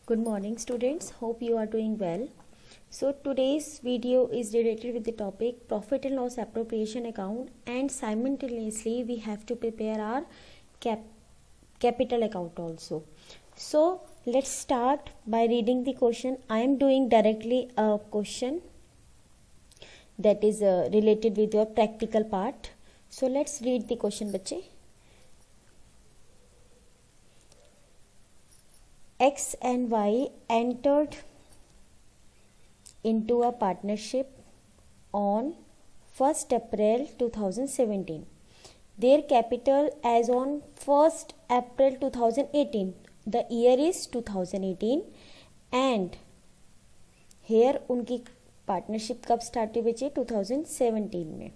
Good morning students, hope you are doing well. So today's video is related with the topic profit and loss appropriation account, and simultaneously we have to prepare our capital account also. So let's start by reading the question. I am doing directly a question that is related with your practical part. So let's read the question बच्चे. X and Y entered into a partnership on 1st April 2017. Their capital as on 1st April 2018. The year is 2018 and here उनकी partnership कब start हुई बच्चे 2017 में.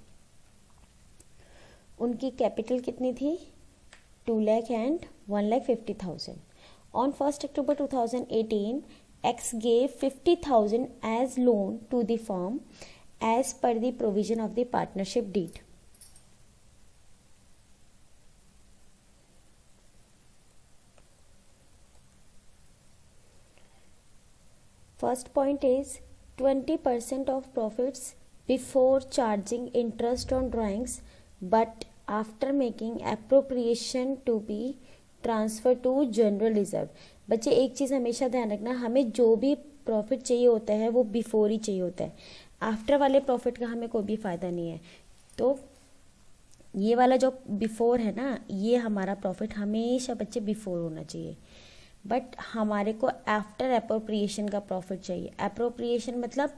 उनकी capital कितनी थी 2 lakh and 1,50,000. On 1st October 2018, X gave 50,000 as loan to the firm as per the provision of the partnership deed. First point is 20% of profits before charging interest on drawings, but after making appropriation to be transfer to general reserve. बच्चे एक चीज़ हमेशा ध्यान रखना, हमें जो भी profit चाहिए होता है वो बिफोर ही चाहिए होता है. आफ्टर वाले प्रॉफिट का हमें कोई भी फ़ायदा नहीं है. तो ये वाला जो बिफोर है ना, ये हमारा प्रॉफिट हमेशा बच्चे बिफोर होना चाहिए. बट हमारे को आफ्टर अप्रोप्रिएशन का प्रॉफिट चाहिए. अप्रोप्रिएशन मतलब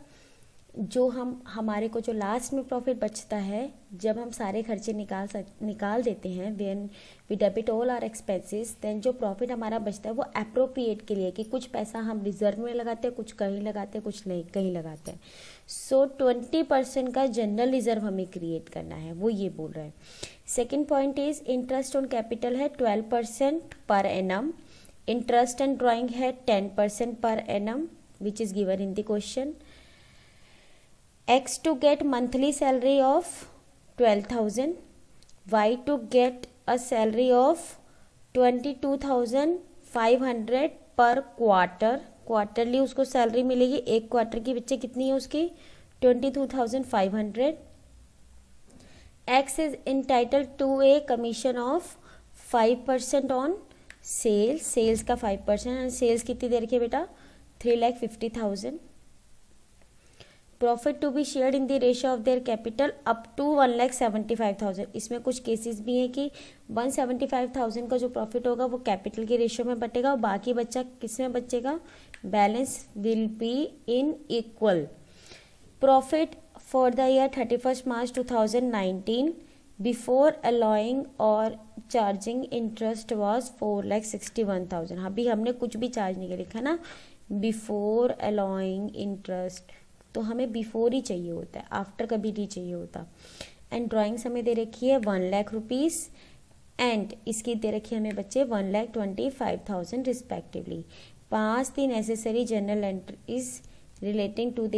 जो हमारे को जो लास्ट में प्रॉफिट बचता है जब हम सारे खर्चे निकाल देते हैं, when we debit all our expenses, then जो प्रॉफिट हमारा बचता है वो अप्रोप्रिएट के लिए कि कुछ पैसा हम रिजर्व में लगाते हैं, कुछ कहीं लगाते हैं, कुछ नहीं कहीं लगाते हैं. सो 20% का जनरल रिजर्व हमें क्रिएट करना है, वो ये बोल रहा है. Second point is interest on capital है 12% per annum. Interest and drawing है 10% per annum which is given in the question. X to get monthly salary of 12,000, Y to get a salary of 22,500 पर quarter. Quarterly उसको salary मिलेगी. एक quarter की बच्चे कितनी है उसकी 22,500. X is entitled to a commission of 5% on sales. Sales का 5% एंड सेल्स कितनी दे रखी है बेटा 3,50,000. Profit to be shared in the ratio of their capital up to 1,75,000. इसमें कुछ केसेस भी हैं कि 175,000 का जो प्रॉफिट होगा वो कैपिटल के रेशियो में बटेगा और बाकी बच्चा किस में बचेगा, balance will be in equal. Profit for the year 31 March 2019 before allowing और चार्जिंग इंटरेस्ट वॉज 4,61,000. अभी हमने कुछ भी चार्ज नहीं लिखा ना, बिफोर अलाउइंग इंटरेस्ट, तो हमें बिफोर ही चाहिए होता है, आफ्टर कभी नहीं चाहिए होता. एंड ड्राइंग्स हमें दे रखी है 1 लाख रुपीज़ एंड इसकी दे रखी है हमें बच्चे 1,25,000 रिस्पेक्टिवली. 5 थी necessary general entries relating to the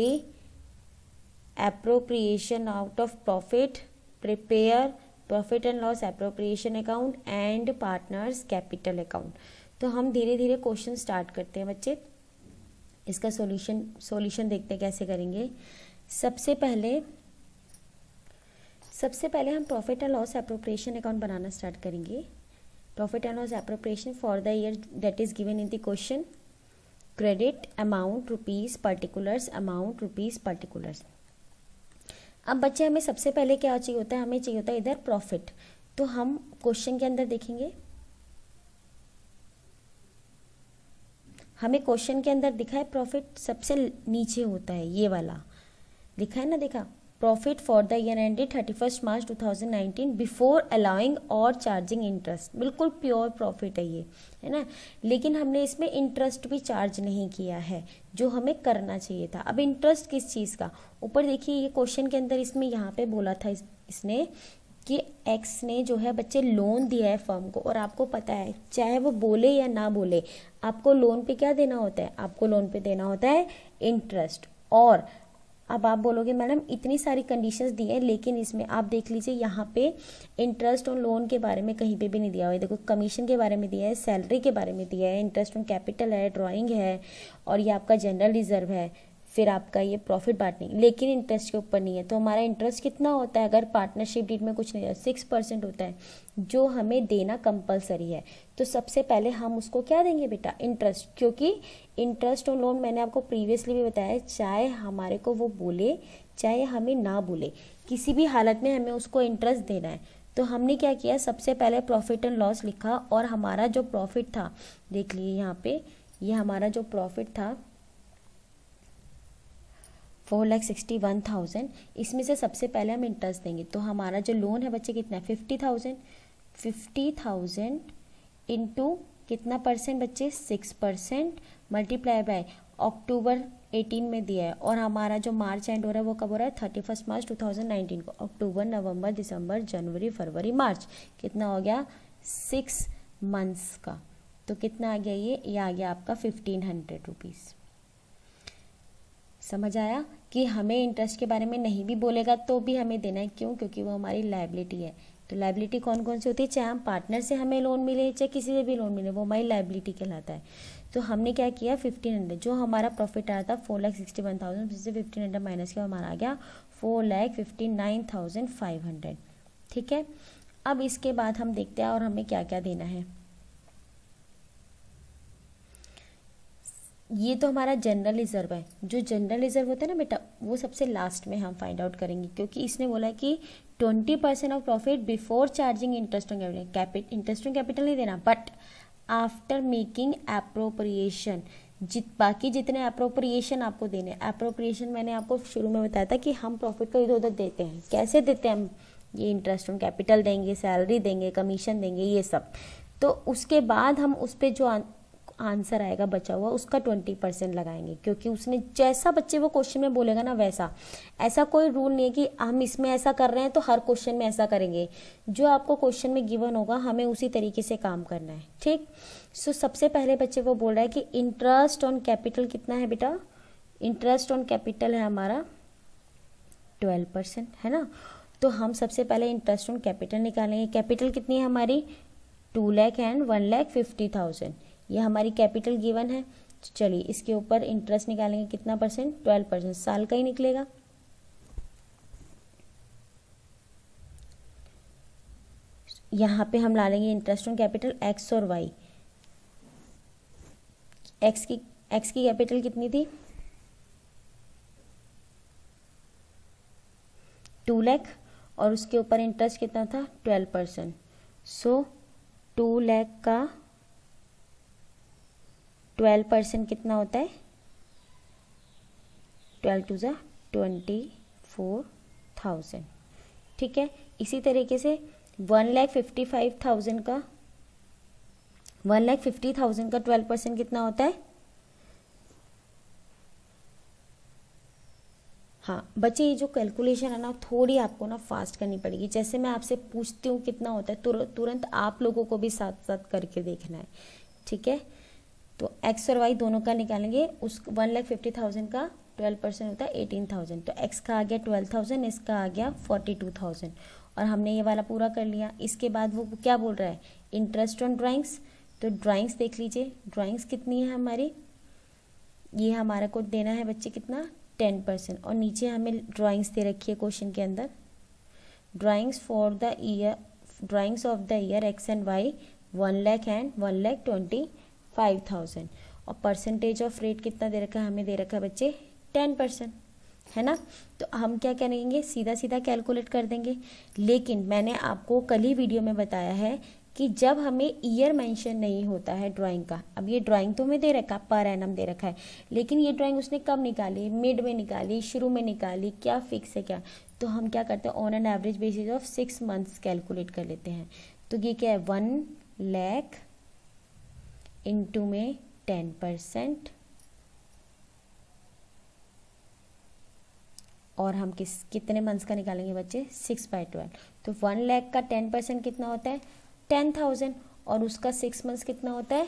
appropriation out of profit, prepare profit and loss appropriation account and partners capital account. तो हम धीरे धीरे क्वेश्चन स्टार्ट करते हैं बच्चे. इसका सॉल्यूशन देखते हैं कैसे करेंगे. सबसे पहले हम profit and loss appropriation account बनाना स्टार्ट करेंगे. Profit and loss appropriation for the year that is given in the question. Credit amount rupees particulars, amount rupees particulars. अब बच्चे हमें सबसे पहले क्या चाहिए होता है, हमें चाहिए होता है इधर प्रॉफिट. तो हम क्वेश्चन के अंदर देखेंगे, हमें क्वेश्चन के अंदर दिखा है प्रॉफिट सबसे नीचे होता है, ये वाला लिखा है ना, देखा profit for the year ended 31 March 2019 before allowing और चार्जिंग इंटरेस्ट. बिल्कुल प्योर प्रॉफिट है ये, है ना. लेकिन हमने इसमें इंटरेस्ट भी चार्ज नहीं किया है जो हमें करना चाहिए था. अब इंटरेस्ट किस चीज़ का, ऊपर देखिए ये क्वेश्चन के अंदर इसमें यहाँ पे बोला था इसने कि एक्स ने जो है बच्चे लोन दिया है फर्म को, और आपको पता है चाहे वो बोले या ना बोले आपको लोन पे क्या देना होता है, आपको लोन पे देना होता है इंटरेस्ट. और अब आप बोलोगे मैडम इतनी सारी कंडीशंस दी है, लेकिन इसमें आप देख लीजिए यहाँ पे इंटरेस्ट ऑन लोन के बारे में कहीं पे भी नहीं दिया हुआ है। देखो कमीशन के बारे में दिया है, सैलरी के बारे में दिया है, इंटरेस्ट ऑन कैपिटल है, ड्राइंग है, और ये आपका जनरल रिजर्व है, फिर आपका ये प्रॉफिट बांटने, लेकिन इंटरेस्ट के ऊपर नहीं है। तो हमारा इंटरेस्ट कितना होता है अगर पार्टनरशिप डीड में कुछ नहीं है? 6% होता है, जो हमें देना कंपलसरी है। तो सबसे पहले हम उसको क्या देंगे बेटा? इंटरेस्ट, क्योंकि इंटरेस्ट ऑन लोन मैंने आपको प्रीवियसली भी बताया, चाहे हमारे को वो बोले चाहे हमें ना बोले, किसी भी हालत में हमें उसको इंटरेस्ट देना है। तो हमने क्या किया, सबसे पहले प्रॉफिट एंड लॉस लिखा, और हमारा जो प्रॉफिट था देख लीजिए यहाँ पे, ये हमारा जो प्रॉफिट था 4,61,000, इसमें से सबसे पहले हम इंटरेस्ट देंगे। तो हमारा जो लोन है बच्चे कितना है? 50,000। 50,000 इंटू कितना परसेंट बच्चे? 6% मल्टीप्लाई बाय अक्टूबर 18 में दिया है, और हमारा जो मार्च एंड हो रहा है वो कब हो रहा है? 31 मार्च 2019 को। अक्टूबर, नवंबर, दिसंबर, जनवरी, फरवरी, मार्च, कितना हो गया? 6 मंथ्स का। तो कितना आ गया? ये आ गया आपका 1,500 रुपीज़। समझ आया कि हमें इंटरेस्ट के बारे में नहीं भी बोलेगा तो भी हमें देना है। क्यों? क्योंकि वो हमारी लायबिलिटी है। तो लायबिलिटी कौन कौन सी होती है? चाहे हम पार्टनर से हमें लोन मिले चाहे किसी से भी लोन मिले, वो हमारी लायबिलिटी कहलाता है। तो हमने क्या किया, 1,500, जो हमारा प्रॉफिट आया था 4,61,000, से 1,500 माइनस किया, हमारा आ गया 4,59,500। ठीक है, अब इसके बाद हम देखते हैं और हमें क्या क्या देना है। ये तो हमारा जनरल रिजर्व है। जो जनरल रिजर्व होता है ना बेटा, वो सबसे लास्ट में हम फाइंड आउट करेंगे, क्योंकि इसने बोला कि 20% of profit before charging interest on capital. Interest on capital नहीं देना, बट आफ्टर मेकिंग एप्रोप्रिएशन। बाकी जितने एप्रोप्रिएशन आपको देने, एप्रोप्रिएशन मैंने आपको शुरू में बताया था कि हम प्रॉफिट को इधर उधर देते हैं। कैसे देते हैं हम? ये इंटरेस्ट ऑन कैपिटल देंगे, सैलरी देंगे, कमीशन देंगे, ये सब। तो उसके बाद हम उस पर जो आंसर आएगा बचा हुआ, उसका 20% लगाएंगे, क्योंकि उसने जैसा बच्चे वो क्वेश्चन में बोलेगा ना वैसा। ऐसा कोई रूल नहीं है कि हम इसमें ऐसा कर रहे हैं तो हर क्वेश्चन में ऐसा करेंगे। जो आपको क्वेश्चन में गिवन होगा हमें उसी तरीके से काम करना है। ठीक, सो सबसे पहले बच्चे वो बोल रहा है कि इंटरेस्ट ऑन कैपिटल कितना है बेटा? इंटरेस्ट ऑन कैपिटल है हमारा 12%, है ना। तो हम सबसे पहले इंटरेस्ट ऑन कैपिटल निकालेंगे। कैपिटल कितनी है हमारी? 2 लाख एंड 1,50,000, ये हमारी कैपिटल गिवन है। चलिए इसके ऊपर इंटरेस्ट निकालेंगे, कितना परसेंट? 12%, साल का ही निकलेगा। यहाँ पे हम ला लेंगे इंटरेस्ट ऑन कैपिटल एक्स और वाई। एक्स की कैपिटल कितनी थी? 2 लाख, और उसके ऊपर इंटरेस्ट कितना था? 12%। सो 2 लाख का 12% कितना होता है? 12 टू ज़ा 24,000। ठीक है, इसी तरीके से 1,50,000 का 12% कितना होता है? हाँ बच्चे, ये जो कैलकुलेशन है ना थोड़ी आपको ना फास्ट करनी पड़ेगी। जैसे मैं आपसे पूछती हूँ कितना होता है, तुरंत आप लोगों को भी साथ साथ करके देखना है। ठीक है, तो एक्स और वाई दोनों का निकालेंगे। उस 1,50,000 का 12% होता है 18,000। तो एक्स का आ गया 12,000, इसका आ गया 42,000, और हमने ये वाला पूरा कर लिया। इसके बाद वो क्या बोल रहा है? Interest on drawings. तो ड्राइंग्स देख लीजिए, ड्राइंग्स कितनी है हमारी? ये हमारा को देना है बच्चे कितना? 10%, और नीचे हमें ड्राइंग्स दे रखी है क्वेश्चन के अंदर। Drawings for the year, drawings of the year X and Y 1 lakh and 1,25,000, और परसेंटेज ऑफ रेट कितना दे रखा है? हमें दे रखा है बच्चे 10%, है ना। तो हम क्या करेंगे? सीधा सीधा कैलकुलेट कर देंगे। लेकिन मैंने आपको कल ही वीडियो में बताया है कि जब हमें ईयर मेंशन नहीं होता है ड्राइंग का, अब ये ड्राइंग तो हमें दे रखा, पर एनम दे रखा है, लेकिन ये ड्राइंग उसने कब निकाली? मिड में निकाली, शुरू में निकाली, क्या फिक्स है क्या? तो हम क्या करते हैं? On an average basis of 6 months calculate कर लेते हैं। तो ये क्या है? 1 लाख इंटू में 10%, और हम कितने मंथ्स का निकालेंगे बच्चे? 6/12। तो 1 लाख का 10% कितना होता है? 10,000, और उसका 6 मंथ्स कितना होता है?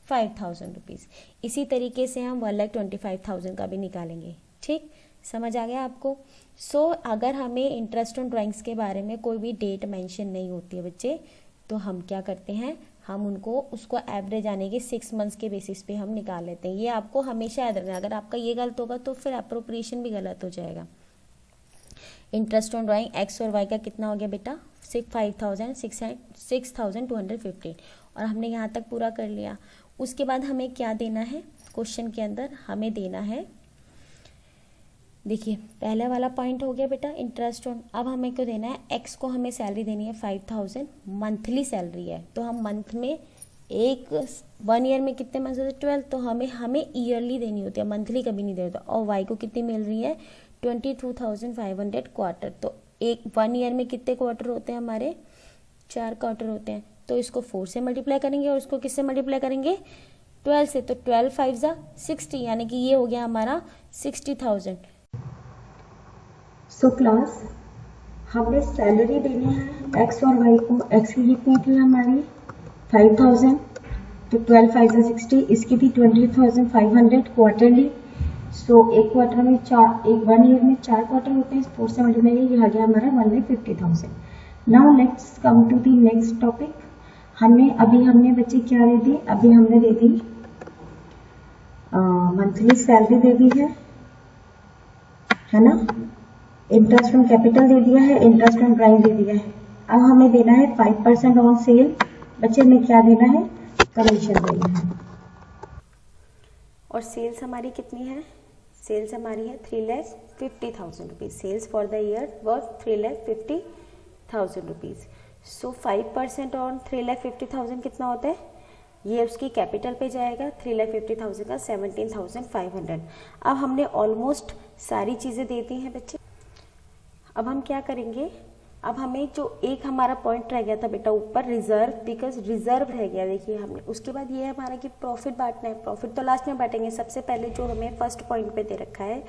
5,000 रुपीज़। इसी तरीके से हम 1,25,000 का भी निकालेंगे। ठीक, समझ आ गया आपको? अगर हमें इंटरेस्ट ऑन ड्राइंग्स के बारे में कोई भी डेट मेंशन नहीं होती है बच्चे, तो हम क्या करते हैं, हम उसको एवरेज आने के 6 मंथ्स के बेसिस पे हम निकाल लेते हैं। ये आपको हमेशा याद रखना, अगर आपका ये गलत होगा तो फिर अप्रोप्रिएशन भी गलत हो जाएगा। इंटरेस्ट ऑन ड्राइंग एक्स और वाई का कितना हो गया बेटा, 6,215, और हमने यहाँ तक पूरा कर लिया। उसके बाद हमें क्या देना है क्वेश्चन के अंदर, हमें देना है, देखिए पहले वाला पॉइंट हो गया बेटा इंटरेस्ट ऑन। अब हमें क्यों देना है, एक्स को हमें सैलरी देनी है 5,000, मंथली सैलरी है, तो हम मंथ में 1 ईयर में कितने मंथ होते हैं 12, तो हमें ईयरली देनी होती है, मंथली कभी नहीं देता। और वाई को कितनी मिल रही है 22,500 क्वार्टर, तो 1 ईयर में कितने क्वार्टर होते हैं हमारे, 4 क्वार्टर होते हैं। तो इसको 4 से मल्टीप्लाई करेंगे और इसको किससे मल्टीप्लाई करेंगे, 12 से, तो 12 5 जा 60, यानी कि ये हो गया हमारा 60,000। सो क्लास हमने सैलरी देनी है एक्स और वाई को, एक्स की कितनी थी हमारी 5,000, तो 12 5 जा 60, इसकी थी 20,500 क्वार्टरली। सो एक क्वार्टर में 1 ईयर में 4 क्वार्टर होते हैं, 4 से मल्टीप्लाई, ये आ गया हमारा 1,50,000। Now let's come to the next topic. हमने बच्चे क्या दे दी, अभी हमने दे दी मंथली सैलरी दे दी है ना, इंटरेस्ट ऑन कैपिटल दे दिया है, इंटरेस्ट ऑन ड्राइंग दे दिया है। अब हमें देना है 5% ऑन सेल, बच्चे हमें क्या देना है, कमीशन देना है। और सेल्स हमारी कितनी है, सेल्स हमारी है 3,50,000 rupees, sales for the year was 3,50,000 rupees. So 5% on 3,50,000 कितना होता है, ये उसकी कैपिटल पे जाएगा, 3,50,000 का 17,500। अब हमने ऑलमोस्ट सारी चीज़ें दे दी हैं बच्चे। अब हम क्या करेंगे, अब हमें जो एक हमारा पॉइंट रह गया था बेटा ऊपर, रिजर्व, बिकॉज रिजर्व रह गया, देखिए हमने। उसके बाद ये है हमारा कि प्रॉफिट बांटना है, प्रॉफिट तो लास्ट में बांटेंगे, सबसे पहले जो हमें फर्स्ट पॉइंट पे दे रखा है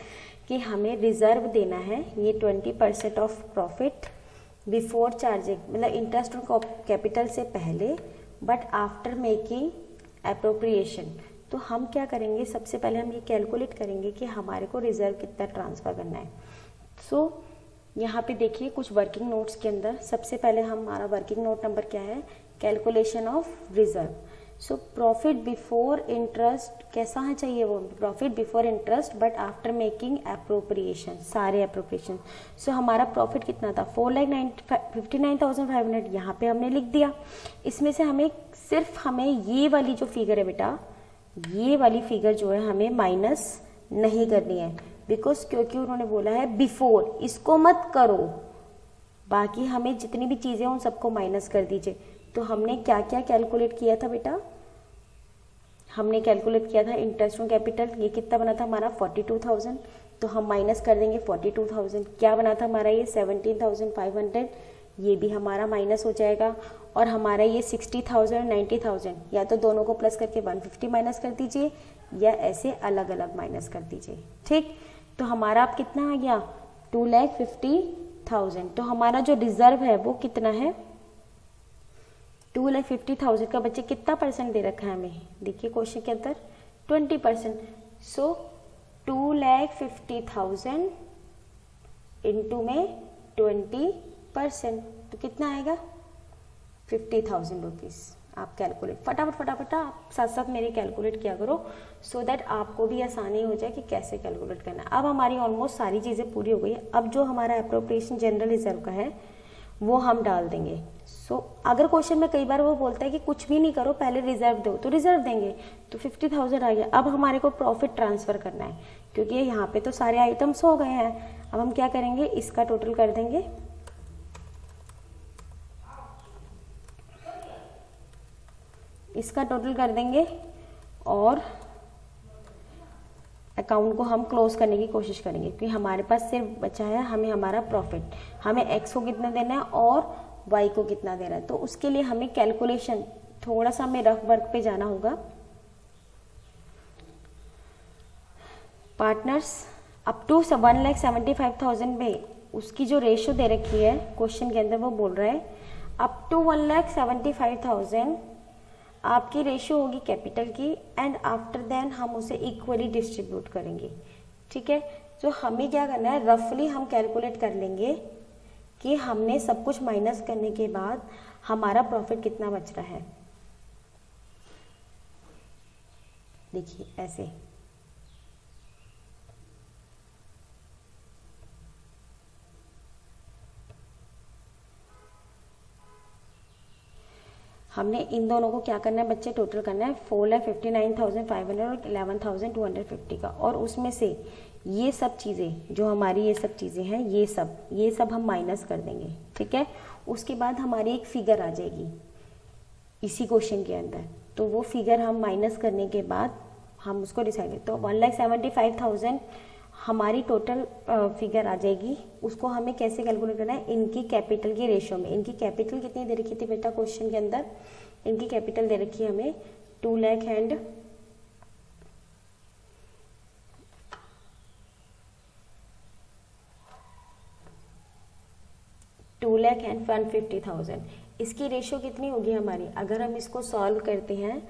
कि हमें रिजर्व देना है, ये 20% ऑफ प्रॉफिट बिफोर चार्जिंग, मतलब इंटरेस्ट ऑन कैपिटल से पहले, बट आफ्टर मेकिंग अप्रोप्रिएशन। तो हम क्या करेंगे, सबसे पहले हम ये कैलकुलेट करेंगे कि हमारे को रिजर्व कितना ट्रांसफर करना है। सो यहाँ पे देखिए कुछ वर्किंग नोट्स के अंदर, सबसे पहले हमारा वर्किंग नोट नंबर क्या है, calculation of reserve. So profit before interest कैसा है चाहिए, वो profit before interest but after making appropriation, सारे अप्रोप्रिएशन। सो हमारा प्रॉफिट कितना था 4,59,500, यहाँ पे हमने लिख दिया। इसमें से हमें ये वाली जो फिगर है बेटा, ये वाली फिगर जो है हमें माइनस नहीं करनी है, बिकॉज क्योंकि उन्होंने बोला है बिफोर, इसको मत करो, बाकी हमें जितनी भी चीजें उन सबको माइनस कर दीजिए। तो हमने क्या क्या कैलकुलेट किया था बेटा, हमने कैलकुलेट किया था इंटरेस्ट ऑन कैपिटल, ये कितना बना था हमारा 42,000, तो हम माइनस कर देंगे 42,000, क्या बना था हमारा ये 17,500, ये भी हमारा माइनस हो जाएगा। और हमारा ये 60,000 और 90,000, या तो दोनों को प्लस करके 150 माइनस कर दीजिए, या ऐसे अलग अलग माइनस कर दीजिए, ठीक। तो हमारा अब कितना आ गया 2,50,000। तो हमारा जो रिजर्व है वो कितना है 2,50,000 का, बच्चे कितना परसेंट दे रखा है हमें, देखिए क्वेश्चन के अंदर 20%। सो 2,50,000 इंटू में 20%, तो कितना आएगा 50,000 रुपीज़। आप कैलकुलेट फटाफट आप साथ साथ मेरे कैलकुलेट किया करो, सो दैट आपको भी आसानी हो जाए कि कैसे कैलकुलेट करना है। अब हमारी ऑलमोस्ट सारी चीज़ें पूरी हो गई है। अब जो हमारा अप्रोप्रिएशन जनरल रिजर्व का है वो हम डाल देंगे। सो अगर क्वेश्चन में कई बार वो बोलता है कि कुछ भी नहीं करो पहले रिजर्व दो, तो रिजर्व देंगे, तो 50,000 आ गया। अब हमारे को प्रॉफिट ट्रांसफर करना है, क्योंकि यहाँ पे तो सारे आइटम्स हो गए हैं। अब हम क्या करेंगे, इसका टोटल कर देंगे, इसका टोटल कर देंगे और अकाउंट को हम क्लोज करने की कोशिश करेंगे, क्योंकि हमारे पास सिर्फ बचा है हमें हमारा प्रॉफिट, हमें एक्स को कितना देना है और वाई को कितना देना है। तो उसके लिए हमें कैलकुलेशन थोड़ा सा हमें रफ वर्क पे जाना होगा। पार्टनर्स अप टू 1,75,000 में उसकी जो रेशियो दे रखी है क्वेश्चन के अंदर, वो बोल रहा है अप टू 1,75,000 आपकी रेशियो होगी कैपिटल की, एंड आफ्टर देन हम उसे इक्वली डिस्ट्रीब्यूट करेंगे, ठीक है। तो हमें क्या करना है, रफली हम कैलकुलेट कर लेंगे कि हमने सब कुछ माइनस करने के बाद हमारा प्रॉफिट कितना बच रहा है। देखिए ऐसे हमने इन दोनों को क्या करना है बच्चे, टोटल करना है 4,59,500 और 11,250 का, और उसमें से ये सब चीज़ें जो हमारी ये सब चीज़ें हैं ये सब हम माइनस कर देंगे, ठीक है। उसके बाद हमारी एक फिगर आ जाएगी इसी क्वेश्चन के अंदर, तो वो फिगर हम माइनस करने के बाद हम उसको डिसाइड, तो 1,75,000 हमारी टोटल फिगर आ जाएगी। उसको हमें कैसे कैलकुलेट करना है, इनकी कैपिटल के रेशियो में। इनकी कैपिटल कितनी दे रखी थी बेटा क्वेश्चन के अंदर, इनकी कैपिटल दे रखी है हमें 2 लाख एंड 150,000। इसकी रेशियो कितनी होगी हमारी, अगर हम इसको सॉल्व करते हैं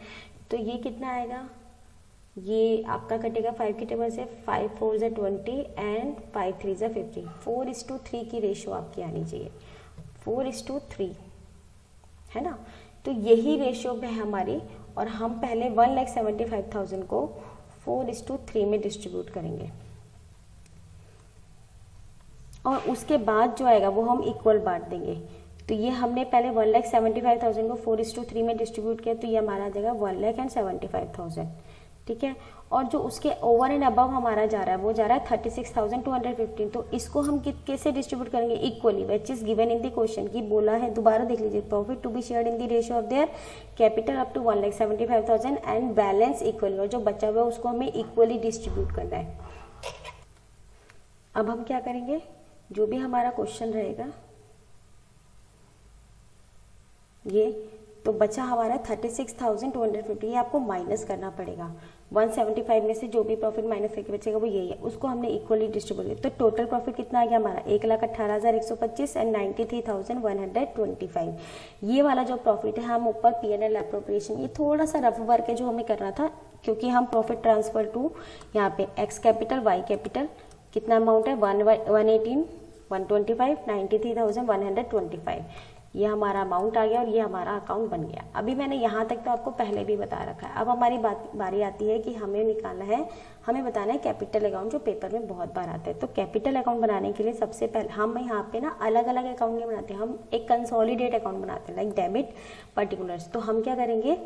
तो ये कितना आएगा, ये आपका कटेगा 5 के टेबल से, 5 4 ज़ा 20 एंड 5 3 ज़ा 50। 4:3 की रेशियो आपकी आनी चाहिए, 4:3 है ना। तो यही रेशियो है हमारी, और हम पहले 1,75,000 को 4:3 में डिस्ट्रीब्यूट करेंगे, और उसके बाद जो आएगा वो हम इक्वल बांट देंगे। तो ये हमने पहले 1,75,000 को 4:3 में डिस्ट्रीब्यूट किया, तो ये हमारा आ जाएगा 1,75,000, ठीक है। और जो उसके ओवर एंड अबव हमारा जा रहा है वो जा रहा है 36,215। तो इसको हम कैसे डिस्ट्रीब्यूट करेंगे, equally, which is given in the question की बोला है, दोबारा देख लीजिए, profit to be shared in the ratio of their capital up to 1,75,000 and balance equally, और जो बचा हुआ है उसको हमें इक्वली डिस्ट्रीब्यूट करना है। अब हम क्या करेंगे, जो भी हमारा क्वेश्चन रहेगा ये, तो बचा हमारा 36,250, ये आपको माइनस करना पड़ेगा। 175 में से जो भी प्रॉफिट माइनस करके बचेगा वो यही है, उसको हमने इक्वली डिस्ट्रीब्यूट किया। तो टोटल प्रॉफिट कितना आ गया हमारा, 1,18,125 एंड 93,125। ये वाला जो प्रॉफिट है, हम ऊपर P&L एप्रोप्रिएशन, ये थोड़ा सा रफ वर्क है जो हमें करना था, क्योंकि हम प्रॉफिट ट्रांसफर टू यहाँ पे एक्स कैपिटल वाई कैपिटल कितना अमाउंट है, 118, 125, 93,125, ये हमारा अमाउंट आ गया और ये हमारा अकाउंट बन गया। अभी मैंने यहाँ तक तो आपको पहले भी बता रखा है। अब हमारी बारी आती है कि हमें निकालना है, हमें बताना है कैपिटल अकाउंट, जो पेपर में बहुत बार आता है। तो कैपिटल अकाउंट बनाने के लिए सबसे पहले हम यहाँ पे ना अलग अलग अकाउंट नहीं बनाते, हम एक कंसोलिडेट अकाउंट बनाते हैं, लाइक डेबिट पर्टिकुलर्स। तो हम क्या करेंगे,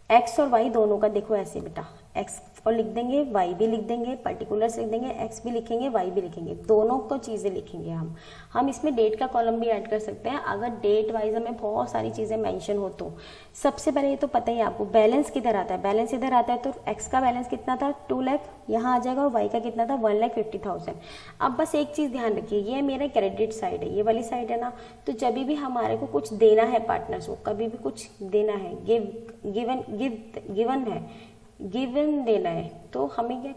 एक्स और वाई दोनों का देखो ऐसे बेटा, एक्स और लिख देंगे, वाई भी लिख देंगे, पर्टिकुलर्स लिख देंगे, एक्स भी लिखेंगे, वाई भी लिखेंगे, दोनों को चीज़ें लिखेंगे हम इसमें डेट का कॉलम भी ऐड कर सकते हैं, अगर डेट वाइज हमें बहुत सारी चीज़ें मेंशन हो तो। सबसे पहले ये तो पता ही है आपको, बैलेंस किधर आता है, बैलेंस इधर आता है, तो एक्स का बैलेंस कितना था 2 लाख, यहाँ आ जाएगा, और वाई का कितना था 1,50,000। अब बस एक चीज़ ध्यान रखिए, ये मेरा क्रेडिट साइड है, ये वाली साइड है ना, तो जब भी हमारे को कुछ देना है पार्टनर्स को, कभी भी कुछ देना है, गिवन देना है, तो हमें क्या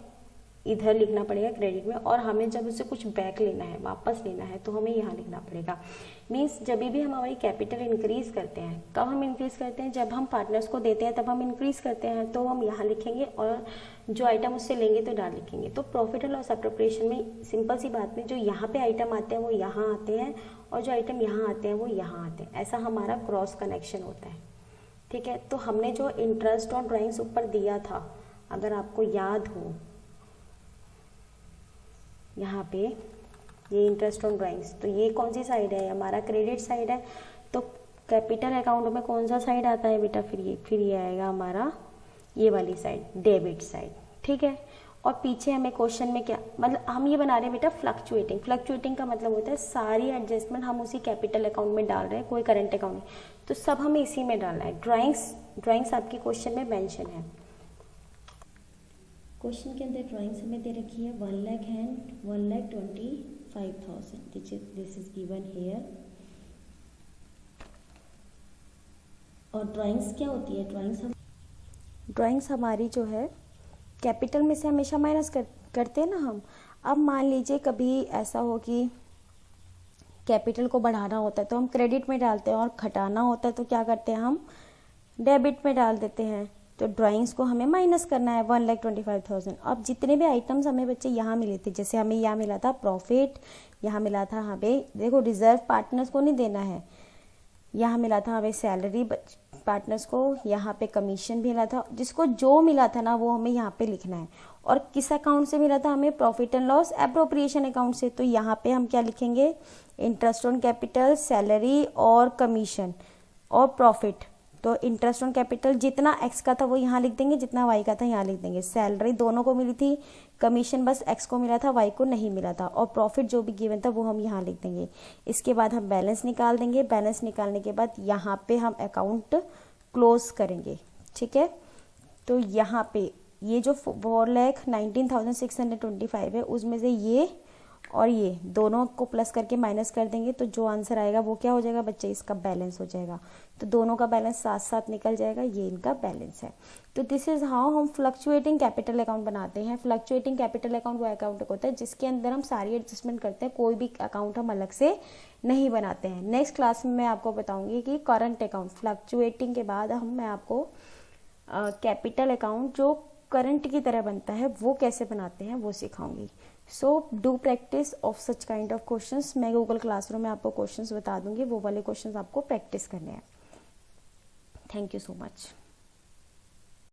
इधर लिखना पड़ेगा क्रेडिट में, और हमें जब उससे कुछ बैक लेना है, वापस लेना है, तो हमें यहाँ लिखना पड़ेगा। मीन्स जब भी हम हमारी कैपिटल इंक्रीज करते हैं, कब हम इंक्रीज करते हैं, जब हम पार्टनर्स को देते हैं तब हम इंक्रीज करते हैं, तो हम यहाँ लिखेंगे, और जो आइटम उससे लेंगे तो डाल लिखेंगे। तो प्रॉफिट एंड लॉस एप्रोप्रिएशन में सिंपल सी बात में जो यहाँ पे आइटम आते हैं वो यहाँ आते हैं, और जो आइटम यहाँ आते हैं वो यहाँ आते हैं, ऐसा हमारा क्रॉस कनेक्शन होता है, ठीक है। तो हमने जो इंटरेस्ट ऑन ड्राइंग्स ऊपर दिया था, अगर आपको याद हो, यहाँ पे ये इंटरेस्ट ऑन ड्राइंग्स, तो ये कौन सी साइड है, हमारा क्रेडिट साइड है। तो कैपिटल अकाउंट में कौन सा साइड आता है बेटा, फिर ये आएगा हमारा ये वाली साइड, डेबिट साइड, ठीक है। और पीछे हमें क्वेश्चन में क्या, मतलब हम ये बना रहे हैं बेटा फ्लक्चुएटिंग का मतलब होता है सारी एडजस्टमेंट हम उसी कैपिटल अकाउंट में डाल रहे हैं, कोई करंट अकाउंट नहीं, तो सब हमें इसी में डालना है। ड्राइंग्स आपकी क्वेश्चन में मेंशन है, क्वेश्चन के अंदर ड्राइंग्स हमें दे रखी है 1 lakh and 1,25,000, this is given here. और ड्राइंग्स क्या होती है, ड्राइंग्स हमारी जो है कैपिटल में से हमेशा माइनस करते हैं ना हम। अब मान लीजिए कभी ऐसा हो कि कैपिटल को बढ़ाना होता है तो हम क्रेडिट में डालते हैं, और घटाना होता है तो क्या करते हैं, हम डेबिट में डाल देते हैं। तो ड्राइंग्स को हमें माइनस करना है 1,25,000। अब जितने भी आइटम्स हमें बच्चे यहाँ मिले थे, जैसे हमें यहाँ मिला था प्रॉफिट, यहाँ मिला था हमें, देखो रिजर्व पार्टनर्स को नहीं देना है, यहाँ मिला था हमें सैलरी पार्टनर्स को, यहाँ पे कमीशन भी मिला था, जिसको जो मिला था ना वो हमें यहाँ पे लिखना है। और किस अकाउंट से मिला था हमें? Profit and loss appropriation account से। तो यहाँ पे हम क्या लिखेंगे? इंटरेस्ट ऑन कैपिटल, सैलरी और कमीशन और प्रॉफिट। तो इंटरेस्ट ऑन कैपिटल जितना एक्स का था वो यहाँ लिख देंगे, जितना वाई का था यहाँ लिख देंगे। सैलरी दोनों को मिली थी, कमीशन बस एक्स को मिला था, वाई को नहीं मिला था, और प्रॉफिट जो भी गिवन था वो हम यहाँ लिख देंगे। इसके बाद हम बैलेंस निकाल देंगे। बैलेंस निकालने के बाद यहाँ पे हम अकाउंट क्लोज करेंगे, ठीक है। तो यहाँ पे ये जो 4,19,625 है उसमें से ये और ये दोनों को प्लस करके माइनस कर देंगे, तो जो आंसर आएगा वो क्या हो जाएगा बच्चे? इसका बैलेंस हो जाएगा। तो दोनों का बैलेंस साथ साथ निकल जाएगा, ये इनका बैलेंस है। तो दिस इज हाउ हम फ्लक्चुएटिंग कैपिटल अकाउंट बनाते हैं। फ्लक्चुएटिंग कैपिटल अकाउंट वो अकाउंट होता है जिसके अंदर हम सारी एडजस्टमेंट करते हैं, कोई भी अकाउंट हम अलग से नहीं बनाते हैं। नेक्स्ट क्लास में मैं आपको बताऊंगी कि करंट अकाउंट, फ्लक्चुएटिंग के बाद मैं आपको कैपिटल अकाउंट जो करंट की तरह बनता है वो कैसे बनाते हैं वो सिखाऊंगी। So do practice of such kind of questions. मैं गूगल क्लासरूम में आपको क्वेश्चंस बता दूंगी, वो वाले क्वेश्चंस आपको प्रैक्टिस करने हैं। Thank you so much.